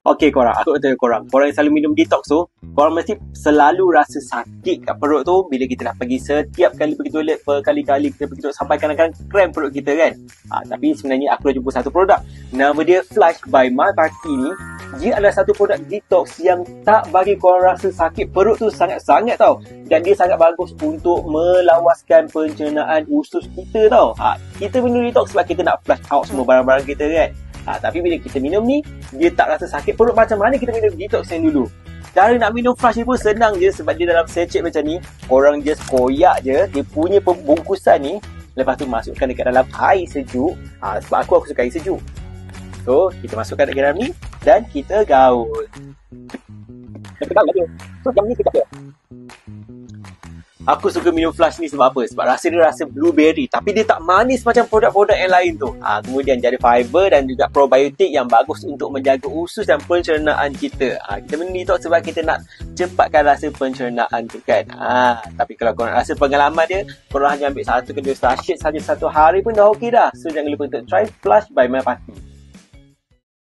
Okey korang, aku nak tanya korang yang selalu minum detox tu, korang mesti selalu rasa sakit kat perut tu bila kita nak pergi setiap kali pergi toilet, berkali-kali kita pergi toilet, sampai kadang-kadang cramp perut kita kan. Tapi sebenarnya aku dah jumpa satu produk, nama dia Flush by My Party ni. Dia adalah satu produk detox yang tak bagi korang rasa sakit perut tu sangat-sangat tau. Dan dia sangat bagus untuk melawaskan pencernaan usus kita tau. Kita minum detox sebab kita nak flush out semua barang-barang kita kan. Tapi bila kita minum ni, dia tak rasa sakit perut. Macam mana kita minum detox yang dulu? Cara nak minum flush ni pun senang je, sebab dia dalam sachet macam ni. Korang just koyak je dia punya pembungkusan ni, lepas tu masukkan dekat dalam air sejuk. Sebab aku suka air sejuk. So kita masukkan dekat dalam ni dan kita gaul. Kita gaul je. So jam ni kita apa? Aku suka minum flush ni sebab apa? Sebab dia rasa blueberry, tapi dia tak manis macam produk-produk yang lain tu. Kemudian dia ada fiber dan juga probiotik yang bagus untuk menjaga usus dan pencernaan kita. Kita minum detox sebab kita nak cepatkan rasa pencernaan tu kan. Tapi kalau korang rasa pengalaman dia, korang hanya ambil 1 ke 2 sachet saja satu hari pun dah okey dah. So jangan lupa untuk try Flush by My Party.